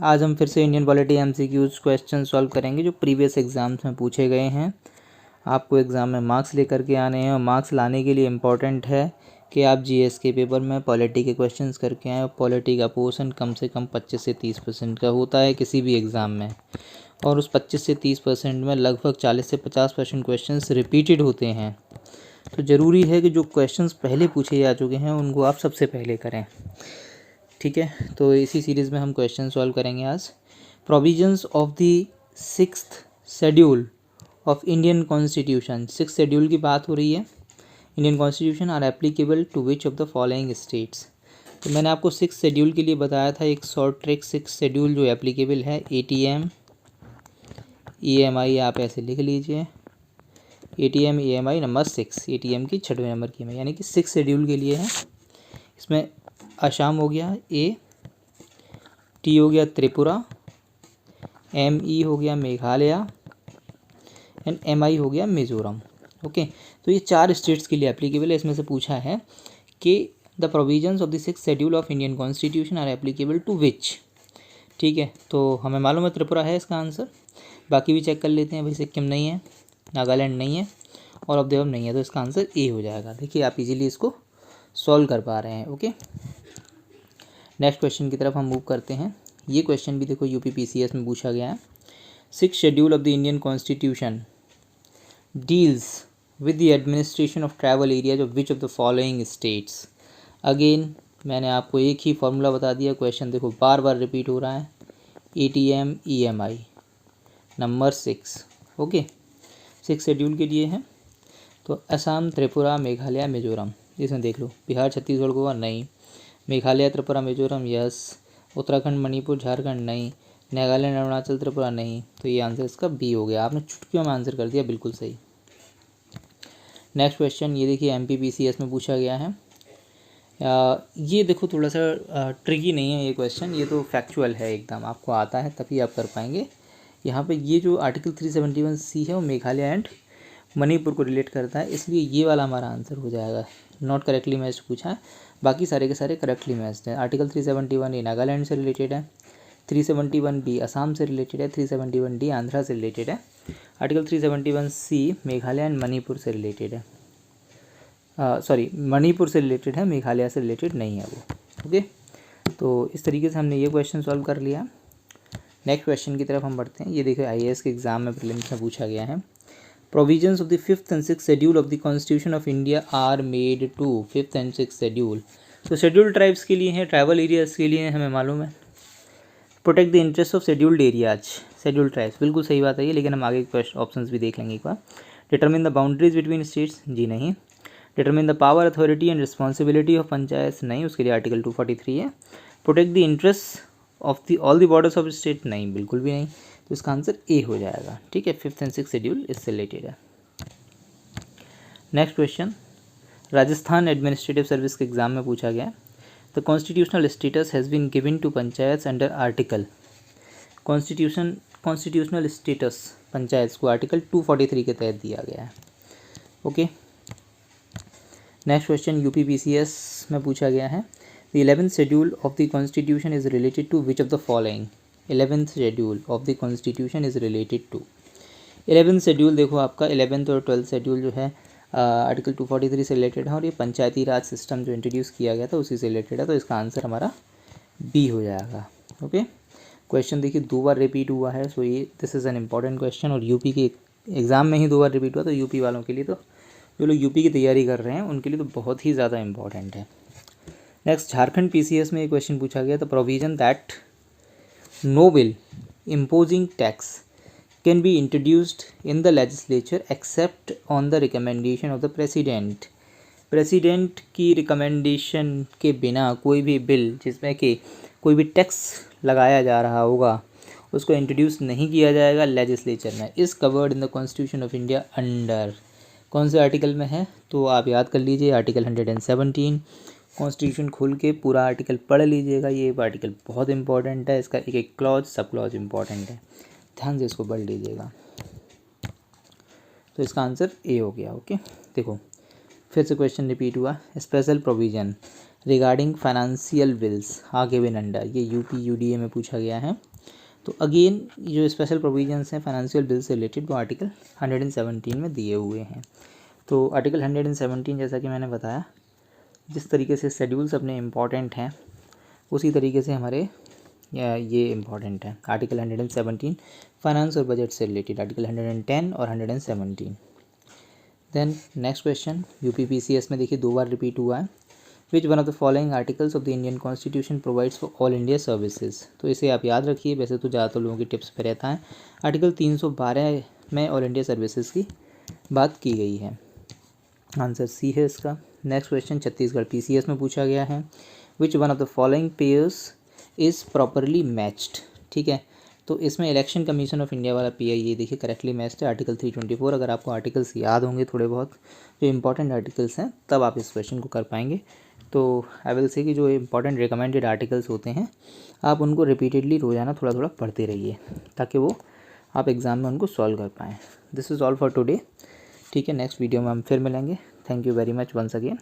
आज हम फिर से Indian polity MCQs question solve करेंगे जो प्रीवियस एग्जाम्स में पूछे गए हैं। आपको एग्ज़ाम में मार्क्स लेकर के आने हैं और मार्क्स लाने के लिए इम्पॉर्टेंट है कि आप जीएस के पेपर में पॉलिटी के क्वेश्चंस करके आएँ और पॉलिटी का पोर्शन कम से कम 25 से 30% का होता है किसी भी एग्ज़ाम में, और उस 25 से 30% में लगभग 40 से 50% क्वेश्चंस रिपीटेड होते हैं। तो ज़रूरी है कि जो क्वेश्चंस पहले पूछे जा चुके हैं उनको आप सबसे पहले करें। ठीक है, तो इसी सीरीज़ में हम क्वेश्चन सॉल्व करेंगे आज। Provisions of the 6th schedule of Indian constitution, 6th schedule की बात हो रही है। Indian constitution are applicable to which of the following states. तो मैंने आपको 6th शेड्यूल के लिए बताया था एक शॉर्ट ट्रिक। 6th शेड्यूल जो एप्लीकेबल है ATM EMI, आप ऐसे लिख लीजिए ATM EMI नंबर 6, ATM की 6वें नंबर की EMI, यानी कि 6th शेड्यूल के लिए है। इसमें असम हो गया A, T हो गया त्रिपुरा, ME हो गया मेघालय एंड MI हो गया मिज़ोरम। ओके, तो ये 4 स्टेट्स के लिए एप्लीकेबल है। इसमें से पूछा है कि the provisions of the 6th schedule of Indian constitution are applicable to which. ठीक है, तो हमें मालूम है त्रिपुरा है इसका आंसर, बाकी भी चेक कर लेते हैं। भाई सिक्किम नहीं है, नागालैंड नहीं है और अवधेयम नहीं है, तो इसका आंसर A हो जाएगा। देखिए आप इजीली इसको सॉल्व कर पा रहे हैं। ओके, नेक्स्ट क्वेश्चन की तरफ हम मूव करते हैं। ये क्वेश्चन भी देखो UPPCS में पूछा गया है। 6th schedule of the Indian constitution deals with the administration of tribal areas of which of the following states. Again मैंने आपको एक ही फॉर्मूला बता दिया। क्वेश्चन देखो बार बार रिपीट हो रहा है। ATM EMI number 6। Okay, 6th schedule के लिए है। तो असम, त्रिपुरा, मेघालय, मिजोरम, इसमें देख लो। बिहार, छत्तीसगढ़, गोवा नहीं। मेघालय, त्रिपुरा, मिजोरम यस। उत्तराखंड, मणिपुर, झारखंड नहीं। नागालैंड, अरुणाचल, त्रिपुरा नहीं। तो ये आंसर इसका B हो गया। आपने चुटकियों में आंसर कर दिया, बिल्कुल सही। नेक्स्ट क्वेश्चन ये देखिए MPPCS में पूछा गया है। ये देखो थोड़ा सा ट्रिकी नहीं है ये क्वेश्चन, ये तो फैक्चुअल है एकदम, आपको आता है तभी आप कर पाएंगे। यहाँ पे ये जो आर्टिकल 371C है वो मेघालय एंड मणिपुर को रिलेट करता है, इसलिए ये वाला हमारा आंसर हो जाएगा। नॉट करेक्टली मैच्ड पूछा है, बाकी सारे के सारे करेक्टली मैच्ड हैं। आर्टिकल 371A नागालैंड से रिलेटेड है, 371B असम से रिलेटेड है, 371D आंध्रा से रिलेटेड है, article 371C Meghalaya and Manipur से रिलेटेड है। सॉरी, मणिपुर से रिलेटेड है, मेघालय से रिलेटेड नहीं है वो। ओके, तो इस तरीके से हमने ये क्वेश्चन सॉल्व कर लिया। नेक्स्ट क्वेश्चन की तरफ हम बढ़ते हैं। ये देखिए IAS के एग्जाम में प्रीलिम्स में पूछा गया है। Provisions of the 5th and 6th schedule of the constitution of India are made to 5th and 6th schedule. तो शेड्यूल ट्राइब्स के लिए हैं, ट्राइबल एरियाज के लिए हमें मालूम है। Protect the interest of scheduled areas, schedule tribes, बिल्कुल सही बात है ये, लेकिन हम आगे ऑप्शंस भी देख लेंगे एक बार। Determine the boundaries between states, जी नहीं। Determine the power, authority and responsibility of panchayat, नहीं, उसके लिए आर्टिकल 243 है। Protect the interest of the all the borders of state, नहीं, बिल्कुल भी नहीं। तो इसका आंसर A हो जाएगा। ठीक है, 5th and 6th शेड्यूल इससे रिलेटेड है। Next question Rajasthan administrative service के एग्जाम में पूछा गया। The constitutional status has been given to panchayat under article. Constitutional status panchayat को आर्टिकल 243 के तहत दिया गया है। ओके, नेक्स्ट क्वेश्चन UPPCS में पूछा गया है। The 11th schedule of the constitution is related to which of the following. 11th schedule of the constitution is related to. 11th schedule देखो आपका 11th और 12th शेड्यूल जो है आर्टिकल 243 से रिलेटेड है, और ये पंचायती राज सिस्टम जो इंट्रोड्यूस किया गया था उसी से रिलेटेड है, तो इसका आंसर हमारा B हो जाएगा। ओके, क्वेश्चन देखिए 2 बार रिपीट हुआ है, सो ये this is an important question, और यूपी के एग्ज़ाम में ही 2 बार रिपीट हुआ, तो यूपी वालों के लिए, तो जो लोग यूपी की तैयारी कर रहे हैं उनके लिए तो बहुत ही ज़्यादा इंपॉर्टेंट है। नेक्स्ट झारखंड PCS में एक क्वेश्चन पूछा गया, तो provision that no bill imposing tax can be introduced in the legislature except on the recommendation of the president। President की रिकमेंडेशन के बिना कोई भी बिल जिसमें कि कोई भी टैक्स लगाया जा रहा होगा उसको इंट्रोड्यूस नहीं किया जाएगा लेजिस्लेचर में। Is covered in the constitution of India under, कौन से आर्टिकल में है तो आप याद कर लीजिए, आर्टिकल 117। कॉन्स्टिट्यूशन खोल के पूरा आर्टिकल पढ़ लीजिएगा, ये आर्टिकल बहुत इंपॉर्टेंट है, इसका एक एक क्लॉज सब क्लॉज इंपॉर्टेंट है, ध्यान से इसको पढ़ लीजिएगा। तो इसका आंसर A हो गया। ओके, देखो फिर से क्वेश्चन रिपीट हुआ। Special provision regarding financial bills are given under, ये यूपी यूडीए में पूछा गया है। तो अगेन जो स्पेशल प्रोविजंस हैं फाइनेंशियल बिल से रिलेटेड वो आर्टिकल 117 में दिए हुए हैं। तो आर्टिकल 117 जैसा कि मैंने बताया, जिस तरीके से शेड्यूल्स अपने इम्पॉर्टेंट हैं उसी तरीके से हमारे ये इम्पॉर्टेंट है। आर्टिकल 117 फाइनेंस और बजट से रिलेटेड, आर्टिकल 110 और 117। देन नेक्स्ट क्वेश्चन यूपीपीसीएस में देखिए 2 बार रिपीट हुआ है। Which one of the following articles of the Indian constitution provides for all India services. तो इसे आप याद रखिए, वैसे तो ज़्यादातर लोगों की टिप्स पे रहता है। आर्टिकल 312 में ऑल इंडिया सर्विसेज की बात की गई है। आंसर सी है इसका। नेक्स्ट क्वेश्चन छत्तीसगढ़ पीसीएस में पूछा गया है। Which one of the following pairs is properly matched. ठीक है, तो इसमें इलेक्शन कमीशन ऑफ इंडिया वाला पीआई ये देखिए करेक्टली मैच्ड है, आर्टिकल 324। अगर आपको आर्टिकल्स याद होंगे थोड़े बहुत जो इंपॉर्टेंट आर्टिकल्स हैं तब आप इस क्वेश्चन को कर पाएंगे। तो आई विल से कि जो इंपॉर्टेंट रिकमेंडेड आर्टिकल्स होते हैं आप उनको रिपीटेडली रोज़ाना थोड़ा थोड़ा पढ़ते रहिए ताकि वो आप एग्ज़ाम में उनको सॉल्व कर पाएँ। This is all for today. ठीक है, नेक्स्ट वीडियो में हम फिर मिलेंगे। Thank you very much once again.